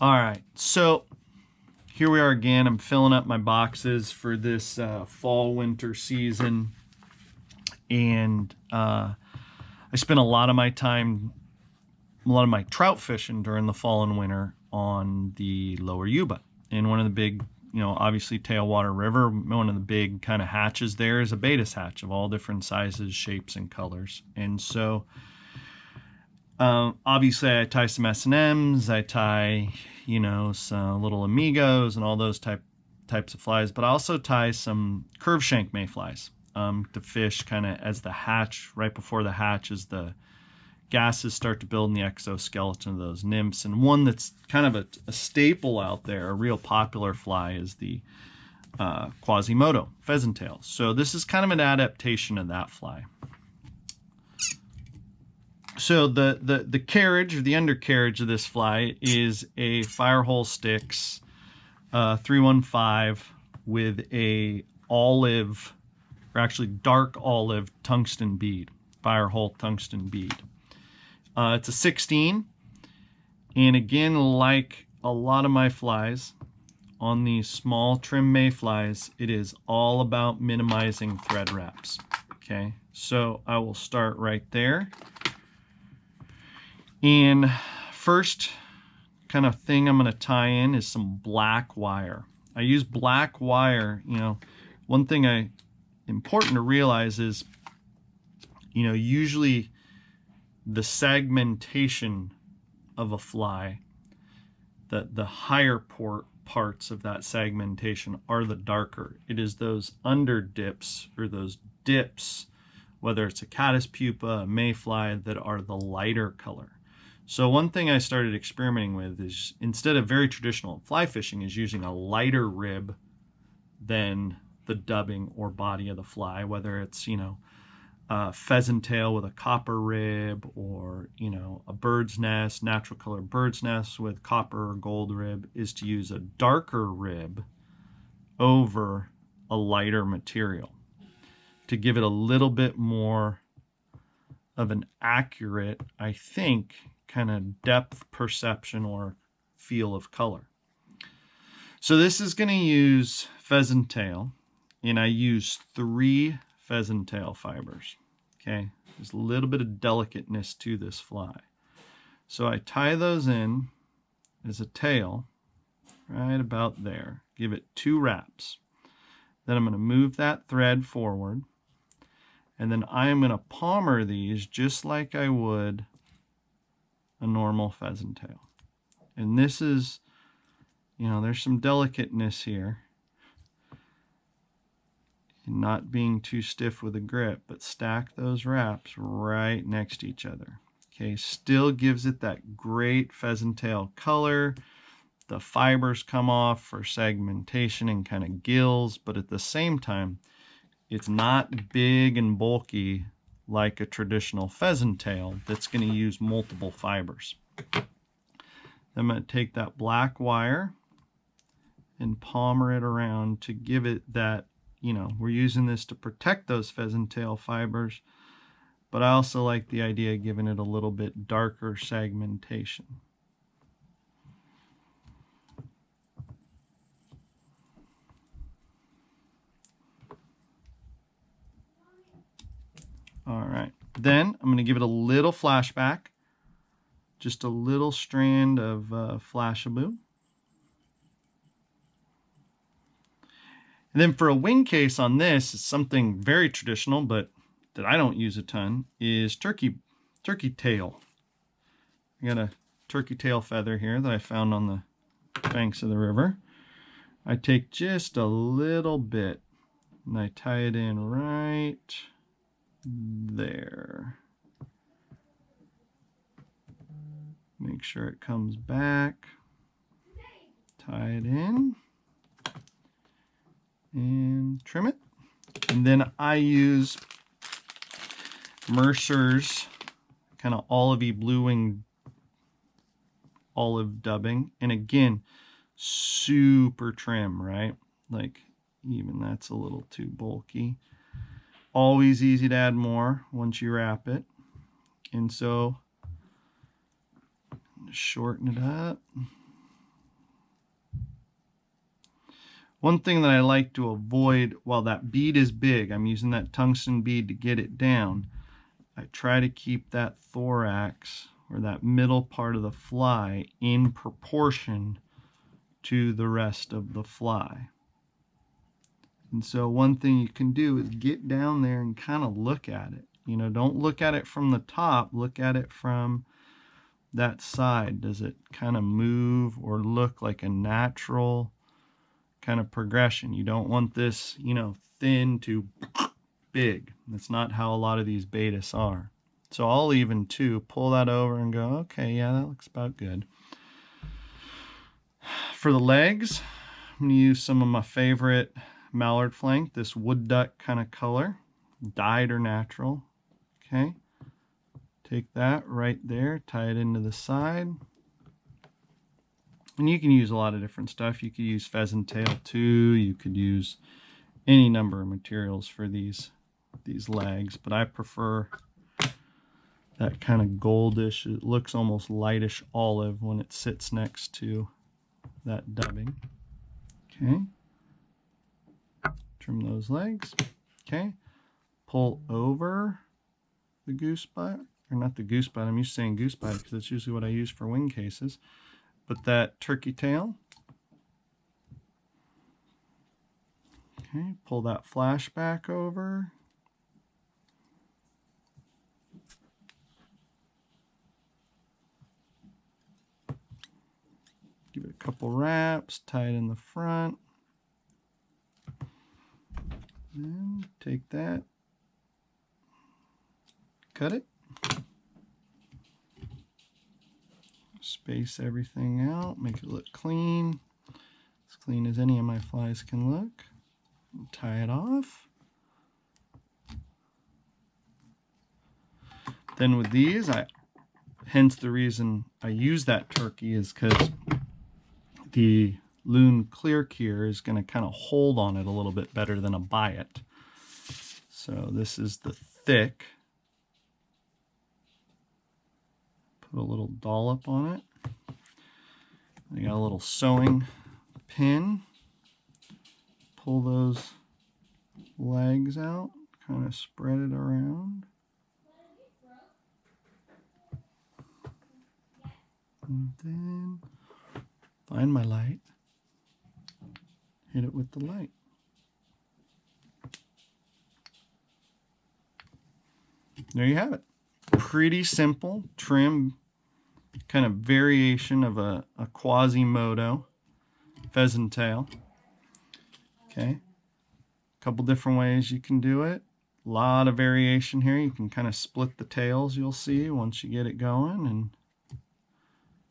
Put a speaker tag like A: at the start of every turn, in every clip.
A: All right, so here we are again. I'm filling up my boxes for this fall winter season, and I spent a lot of my time, a lot of my trout fishing during the fall and winter on the Lower Yuba. And one of the big, obviously Tailwater River, one of the big kind of hatches there is a Baetis hatch of all different sizes, shapes, and colors. And so obviously I tie some S&Ms, I tie, some little amigos and all those types of flies, but I also tie some curve shank mayflies to fish kind of as the hatch, right before the hatch, as the gases start to build in the exoskeleton of those nymphs. And one that's kind of a staple out there, a real popular fly, is the Quasimodo pheasant tail. So this is kind of an adaptation of that fly. So the carriage, or the undercarriage of this fly, is a Firehole Sticks 315 with a olive, or actually dark olive tungsten bead, Firehole tungsten bead. It's a 16, and again, like a lot of my flies, on these small trim mayflies, it is all about minimizing thread wraps. Okay, so I will start right there. And first kind of thing I'm going to tie in is some black wire. I use black wire. One thing important to realize is, usually the segmentation of a fly, the higher parts of that segmentation are the darker. It is those under dips, or those dips, whether it's a caddis pupa, a mayfly, that are the lighter color. So one thing I started experimenting with is, instead of very traditional fly fishing, is using a lighter rib than the dubbing or body of the fly, whether it's, pheasant tail with a copper rib, or, a bird's nest, natural color bird's nest with copper or gold rib, is to use a darker rib over a lighter material to give it a little bit more of an accurate, I think, kind of depth perception or feel of color. So this is going to use pheasant tail, and I use 3 pheasant tail fibers. Okay, there's a little bit of delicateness to this fly. So I tie those in as a tail right about there. Give it 2 wraps. Then I'm going to move that thread forward, and then I am going to palmer these just like I would a normal pheasant tail. And this is, there's some delicateness here, and not being too stiff with a grip, but stack those wraps right next to each other. Okay, still gives it that great pheasant tail color. The fibers come off for segmentation and kind of gills, but at the same time, it's not big and bulky like a traditional pheasant tail that's going to use multiple fibers. Then I'm going to take that black wire and palmer it around to give it that, we're using this to protect those pheasant tail fibers, but I also like the idea of giving it a little bit darker segmentation. All right, then I'm going to give it a little flashback, just a little strand of Flashaboo. And then for a wing case on this, it's something very traditional, but that I don't use a ton, is turkey tail. I got a turkey tail feather here that I found on the banks of the river. I take just a little bit and I tie it in right there. Make sure it comes back. Tie it in and trim it. And then I use Mercer's kind of olivey blue wing olive dubbing. And again, super trim, right? Like, even that's a little too bulky. Always easy to add more once you wrap it. And so, shorten it up. One thing that I like to avoid while that bead is big, I'm using that tungsten bead to get it down. I try to keep that thorax or that middle part of the fly in proportion to the rest of the fly. And so one thing you can do is get down there and kind of look at it. You know, don't look at it from the top, look at it from that side. Does it kind of move or look like a natural kind of progression? You don't want this, you know, thin to big. That's not how a lot of these Baetis are. So I'll even too pull that over and go, okay, yeah, that looks about good. For the legs, I'm going to use some of my favorite mallard flank, this wood duck kind of color, dyed or natural. Okay, take that right there, tie it into the side. And you can use a lot of different stuff. You could use pheasant tail too. You could use any number of materials for these legs, but I prefer that kind of goldish, it looks almost lightish olive when it sits next to that dubbing. Okay, trim those legs. Okay, pull over the goose bite, or not the goose bite, I'm used to saying goose bite because that's usually what I use for wing cases, but that turkey tail. Okay, pull that flash back over. Give it a couple wraps, tie it in the front. And take that, cut it, space everything out, make it look clean, as clean as any of my flies can look. Tie it off. Then with these, hence the reason I use that turkey is because the loon clear cure is going to kind of hold on it a little bit better than a Baet. So this is the thick. Put a little dollop on it. I got a little sewing pin. Pull those legs out, kind of spread it around. And then find my light. Hit it with the light. There you have it. Pretty simple trim, kind of variation of a Quasimodo pheasant tail. Okay, a couple different ways you can do it. A lot of variation here. You can kind of split the tails, you'll see, once you get it going. And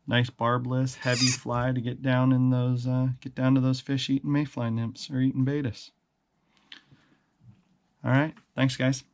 A: nice barbless, heavy fly to get down in those, get down to those fish eating mayfly nymphs or eating Baetis. All right, thanks guys.